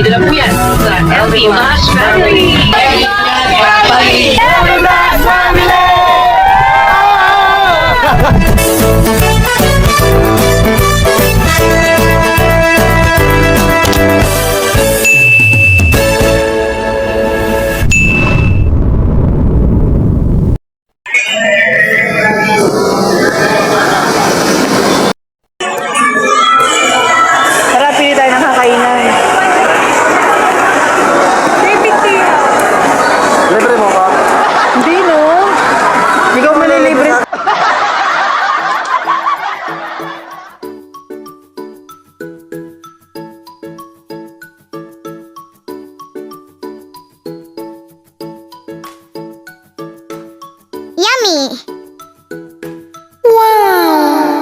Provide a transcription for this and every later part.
Dito na po yan sa LB Mash Family. Tara, pili tayo ng kakainan. Libre mo ka? Hindi, no? Hindi ka malilibre. Yummy! Wow!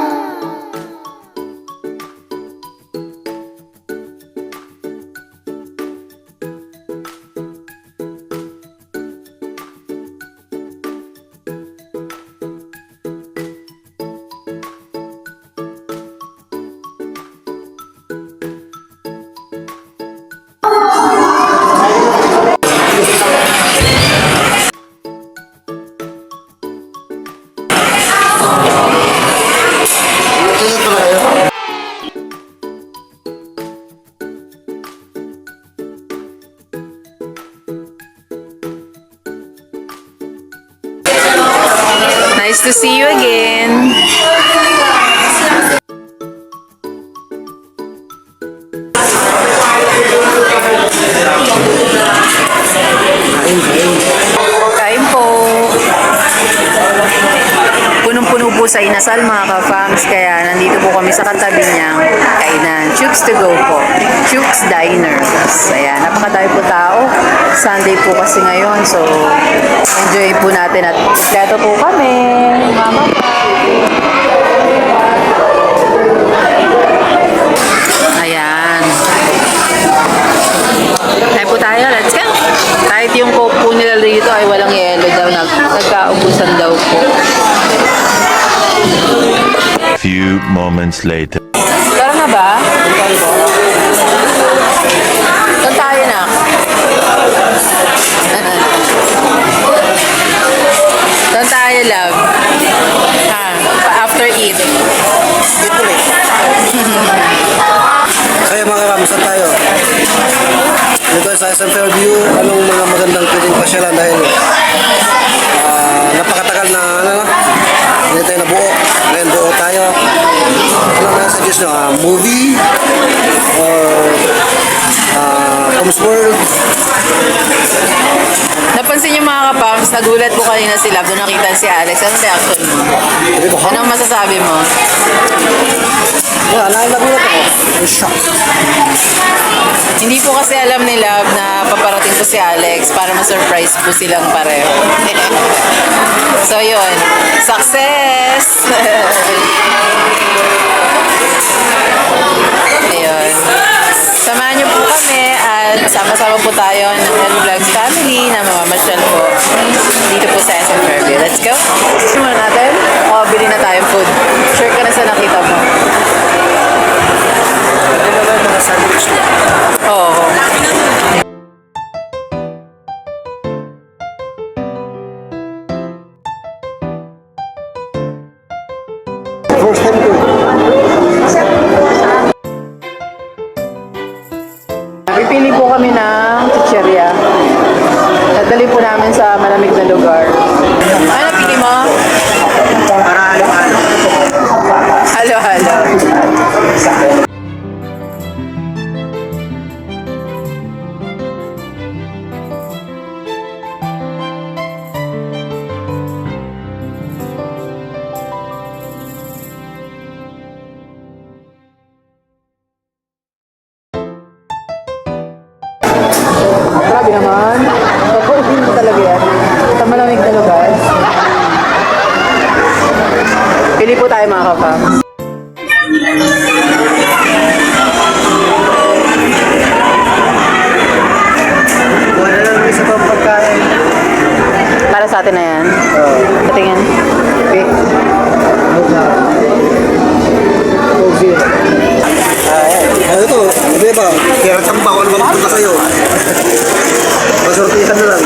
Nice to see you again. Kain po. Punong-puno po sa Inasal mga ka-fams, kaya nandito po kami sa katabi niyang kainan. Chooks to go po. Chooks Diners. Ayan, napakadami po tao. Sunday po kasi ngayon, so enjoy po natin at kompleto po kami. Mama pa. Ayan. Kain po tayo, let's go. Kahit yung coke po nila dito ay walang yelo daw, nagkaubusan daw po. Few moments later. Tara na ba? Saan tayo na? Saan tayo, love? After eat. Dito rin. Kaya mga kami, saan tayo? Dito sa SM Fairview, anong mga magandang pwedeng pasyalan dahil napakatagal na hindi tayo nabuo. Ngayon buo tayo. Ano na suggest nyo? Movie? Or Tom's World? Napansin niyo mga kapams, nagulat po kanina si Love doon nakita si Alex. Anong reaction mo? Hindi ko ha? Anong masasabi mo? Nagulat ako. I'm shocked. Hindi po kasi alam ni Love na paparating po si Alex para ma-surprise po silang pareho. So yun, success! Ayun. Samahan niyo po kami at sama-sama po tayo ng Vlogs family na mamamasyal po dito po sa SM Fairview. Let's go! Simulan natin? O, bili na tayong food. Sure ka na sa nakita mo. Hindi naman mga sandwich na. Oo. First time ko. Pipili po kami ng chicheria. Dadali po namin sa malamig na lugar. Ano pili mo? Para halo-halo. Halo-halo. Grabe naman. Papuusin mo talaga yan. Sa malamig na lugar. Pili po tayo mga kapams. Wala lang isa pang pagkain. Para sa atin na yan. Patingin. Okay. Ano to? Hindi ba? Kaya tamba ko naman punta kayo. Masortihan na lang.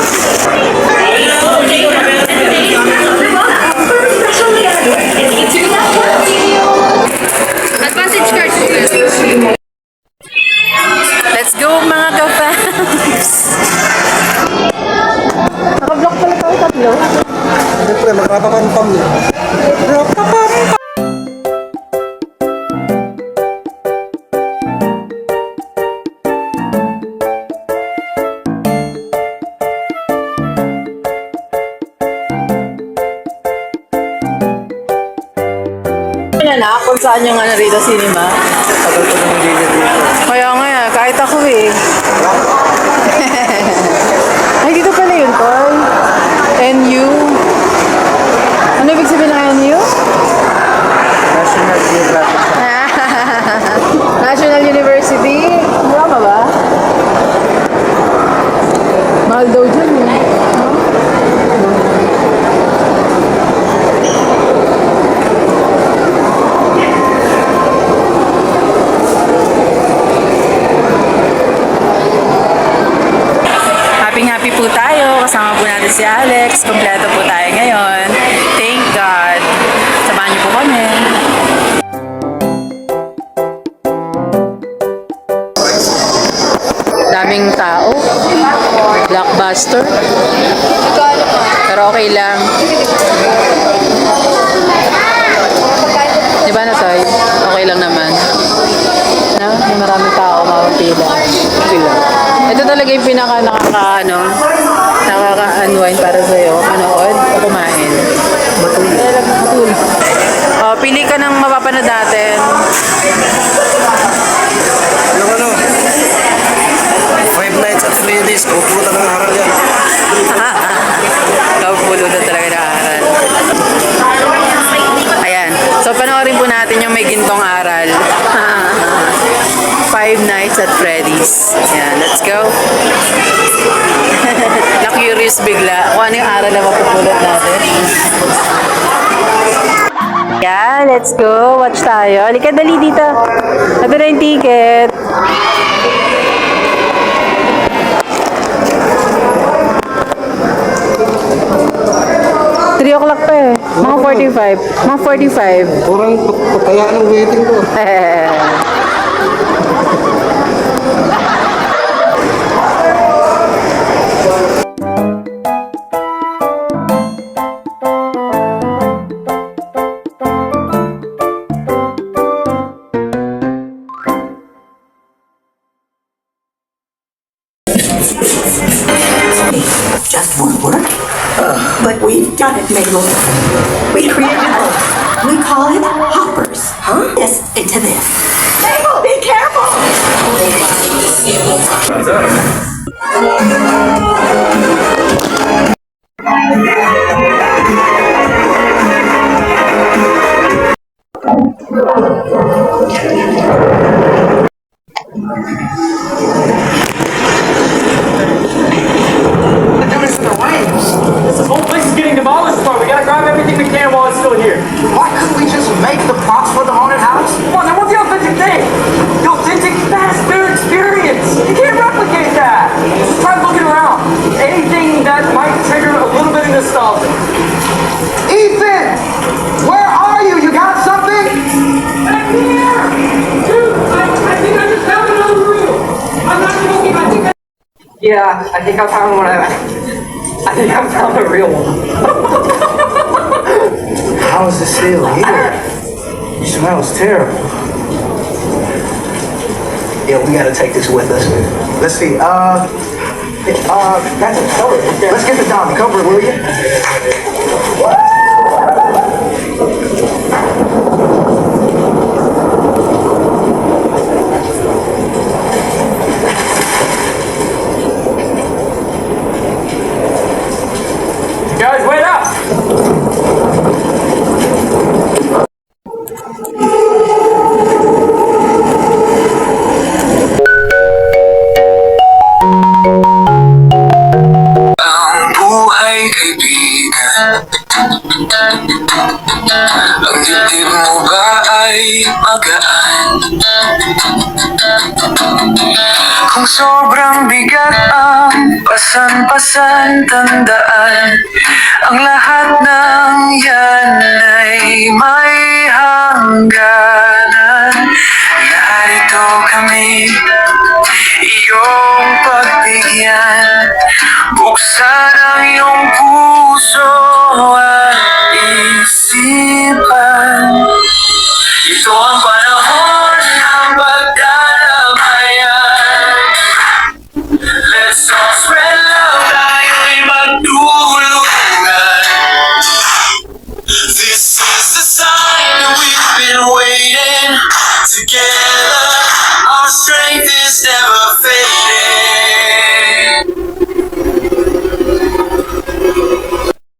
Advantage card po. Let's go mga ka-fans! Naka-block pala tayo tatlo. Siyempre, magpapapampam niya. Na kung saan yung ano rito, cinema. Tagal ko nang hindi dito. Kaya nga, kahit ako eh. Ay, dito pala yun, Toy. NU. Ano ibig sabihin ng NU? National Geographic. National University. Tama ba? Mahal daw dyan eh. Happy po tayo. Kasama po natin si Alex. Kompleto po tayo ngayon. Thank God. Samahan niyo po kami. Daming tao. Blockbuster. Pero okay lang. Di ba na, Toy? Okay lang naman. No? May maraming tao, mapapila. Okay lang. Ito talaga yung pinaka nakaka-unwind para sa'yo. Manood o kumain. Matulog. Oh, pili ka ng mapapanood natin. Ano? 5 nights at Freddy's. Kuputan ng aral yan. Kapulo na talaga na aral. Ayan. So, panoorin po natin yung may gintong aral. 5 Nights at Freddy's. Ayan, let's go. Na-curious bigla kung ano yung aral na mapupulot natin. Yeah, let's go. Watch tayo. Halika, dali dito. Ito na yung ticket. Three o'clock pa eh. Mga 45. Mga 45. Kurang patayaan ng waiting ko. Just won't work. But we've done it, Mabel. We created hope. We call it hoppers. Huh? This into this. Mabel, be careful! This whole place is getting demolished, bro. We gotta grab everything we can while it's still here. Why couldn't we just make the props for the haunted house? Come on, then what's the authentic thing? The authentic faster experience. You can't replicate that. Just try looking around. Anything that might trigger a little bit of nostalgia. Ethan! Where are you? You got something? Back here! Dude, I think I just found another reel. I'm not joking, I think Yeah, I think I found one. I think I found the real one. How is this still here? It smells terrible. Yeah, we gotta take this with us. Let's see, that's a cover. Let's get the down. Cover it, will you? Guys, wait up! Ang buhay kaibigan, ang dibdib mo ba ay magaan? Kung sobrang bigat ang pasan-pasan, tandaan ang lahat ng yan ay may hangganan. Narito kami, iyong pagbigyan. Buksan ang iyong puso at isipan. Ito ang panahon ng pagdadamayan. Let's all spread love, tayo'y magtulungan. This is the sign.